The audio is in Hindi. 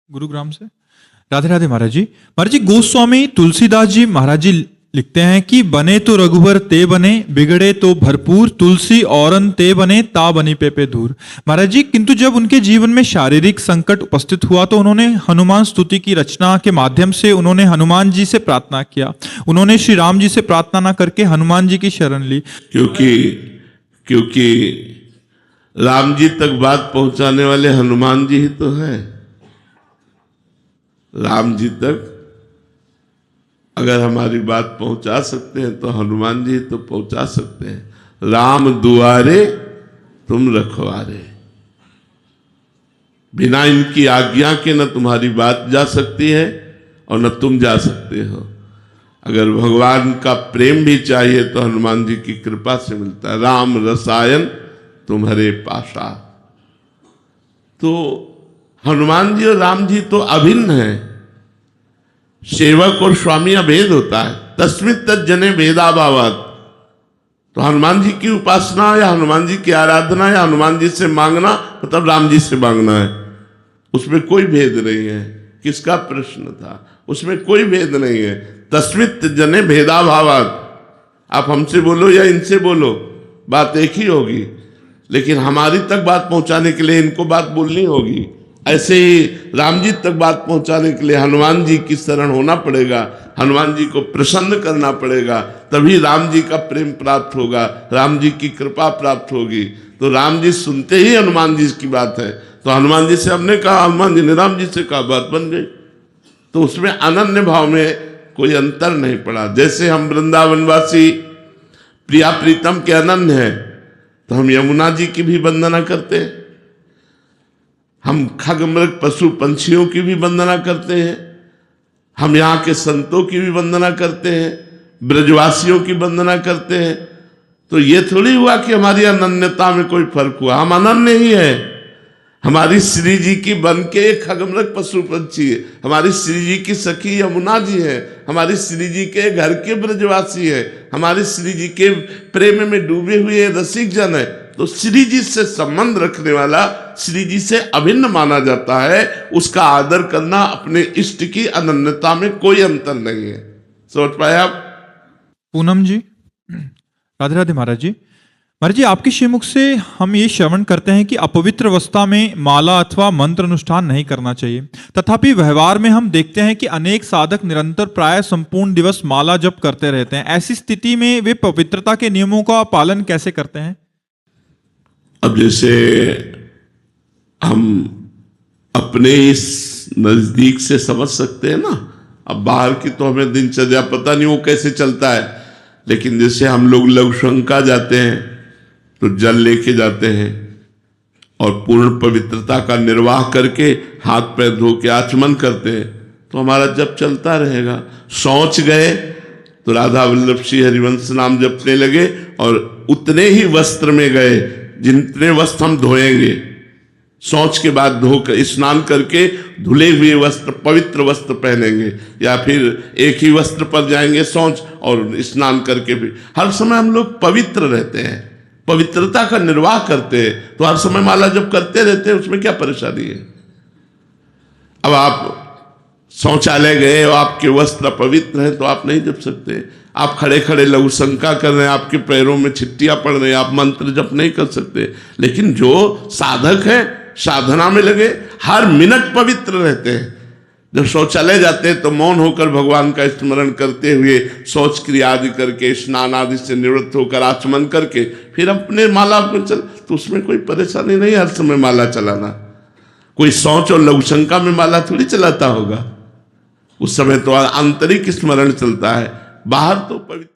गुरुग्राम से। राधे राधे महाराज जी। महाराज जी, गोस्वामी तुलसीदास जी महाराज जी लिखते हैं कि बने तो रघुबर ते बने, बिगड़े तो भरपूर, तुलसी औरन ते बने, ता बनी पे दूर। महाराज जी, किंतु जब उनके जीवन में शारीरिक संकट उपस्थित हुआ तो उन्होंने हनुमान स्तुति की रचना के माध्यम से उन्होंने हनुमान जी से प्रार्थना किया। उन्होंने श्री राम जी से प्रार्थना न करके हनुमान जी की शरण ली। क्योंकि राम जी तक बात पहुंचाने वाले हनुमान जी ही तो हैं। राम जी तक अगर हमारी बात पहुंचा सकते हैं तो हनुमान जी तो पहुंचा सकते हैं। राम दुआरे तुम रखवारे, बिना इनकी आज्ञा के न तुम्हारी बात जा सकती है और न तुम जा सकते हो। अगर भगवान का प्रेम भी चाहिए तो हनुमान जी की कृपा से मिलता है। राम रसायन तुम्हारे पाशा। तो हनुमान जी और राम जी तो अभिन्न है। सेवक और स्वामी अभेद होता है। तस्मित तज्जने भेदाभावात। तो हनुमान जी की उपासना या हनुमान जी की आराधना या हनुमान जी से मांगना मतलब राम जी से मांगना है, उसमें कोई भेद नहीं है। किसका प्रश्न था? उसमें कोई भेद नहीं है। तस्मित जने भेदाभावात। आप हमसे बोलो या इनसे बोलो, बात एक ही होगी, लेकिन हमारी तक बात पहुंचाने के लिए इनको बात बोलनी होगी। ऐसे ही राम जी तक बात पहुंचाने के लिए हनुमान जी की शरण होना पड़ेगा, हनुमान जी को प्रसन्न करना पड़ेगा, तभी राम जी का प्रेम प्राप्त होगा, राम जी की कृपा प्राप्त होगी। तो राम जी सुनते ही हनुमान जी की बात है, तो हनुमान जी से हमने कहा, हनुमान जी ने राम जी से कहा, बात बन गई। तो उसमें अनन्य भाव में कोई अंतर नहीं पड़ा। जैसे हम वृंदावनवासी प्रिया प्रीतम के अनन्य हैं, तो हम यमुना जी की भी वंदना करते हैं, हम खगमृग पशु पंछियों की भी वंदना करते हैं, हम यहाँ के संतों की भी वंदना करते हैं, ब्रजवासियों की वंदना करते हैं। तो ये थोड़ी हुआ कि हमारी अनन्यता में कोई फर्क हुआ। हम अनन्य ही है। हमारी श्री जी की बन के एक खगमृग पशु पंछी है, हमारी श्री जी की सखी यमुना जी है, हमारी श्री जी के घर के ब्रजवासी है, हमारी श्री जी के प्रेम में डूबे हुए रसिक जन है। तो श्री जी से संबंध रखने वाला श्री जी से अभिन्न माना जाता है। उसका आदर करना, अपने इष्ट की अनन्यता में कोई अंतर नहीं है। समझ पाए आप? पूनम जी, राधे राधे महाराज जी। महाराज जी, आपके श्रीमुख से हम ये श्रवण करते हैं कि अपवित्र अवस्था में माला अथवा मंत्र अनुष्ठान नहीं करना चाहिए, तथापि व्यवहार में हम देखते हैं कि अनेक साधक निरंतर प्राय संपूर्ण दिवस माला जप करते रहते हैं। ऐसी स्थिति में वे पवित्रता के नियमों का पालन कैसे करते हैं? अब जैसे हम अपने इस नजदीक से समझ सकते हैं ना, अब बाहर की तो हमें दिनचर्या पता नहीं वो कैसे चलता है, लेकिन जैसे हम लोग लघुशंका जाते हैं तो जल लेके जाते हैं और पूर्ण पवित्रता का निर्वाह करके हाथ पैर धो के आचमन करते हैं, तो हमारा जप चलता रहेगा। शौच गए तो राधा वल्लभ श्री हरिवंश नाम जपने लगे और उतने ही वस्त्र में गए जितने वस्त्र हम धोएंगे। शौच के बाद धोकर स्नान करके धुले हुए वस्त्र, पवित्र वस्त्र पहनेंगे, या फिर एक ही वस्त्र पर जाएंगे शौच और स्नान करके भी। हर समय हम लोग पवित्र रहते हैं, पवित्रता का निर्वाह करते हैं। तो हर समय माला जप करते रहते हैं, उसमें क्या परेशानी है? अब आप शौचालय गए और आपके वस्त्र पवित्र हैं तो आप नहीं जप सकते। आप खड़े खड़े लघु शंका कर रहे हैं, आपके पैरों में छिट्टियां पड़ रही हैं, आप मंत्र जप नहीं कर सकते। लेकिन जो साधक है, साधना में लगे, हर मिनट पवित्र रहते हैं। जब शौचालय जाते हैं तो मौन होकर भगवान का स्मरण करते हुए शौच क्रिया आदि करके, स्नान आदि से निवृत्त होकर आचमन करके फिर अपने माला में चल, तो उसमें कोई परेशानी नहीं हर समय माला चलाना। कोई शौच और लघु शंका में माला थोड़ी चलाता होगा। उस समय तो आंतरिक स्मरण चलता है, बाहर तो पवित्र।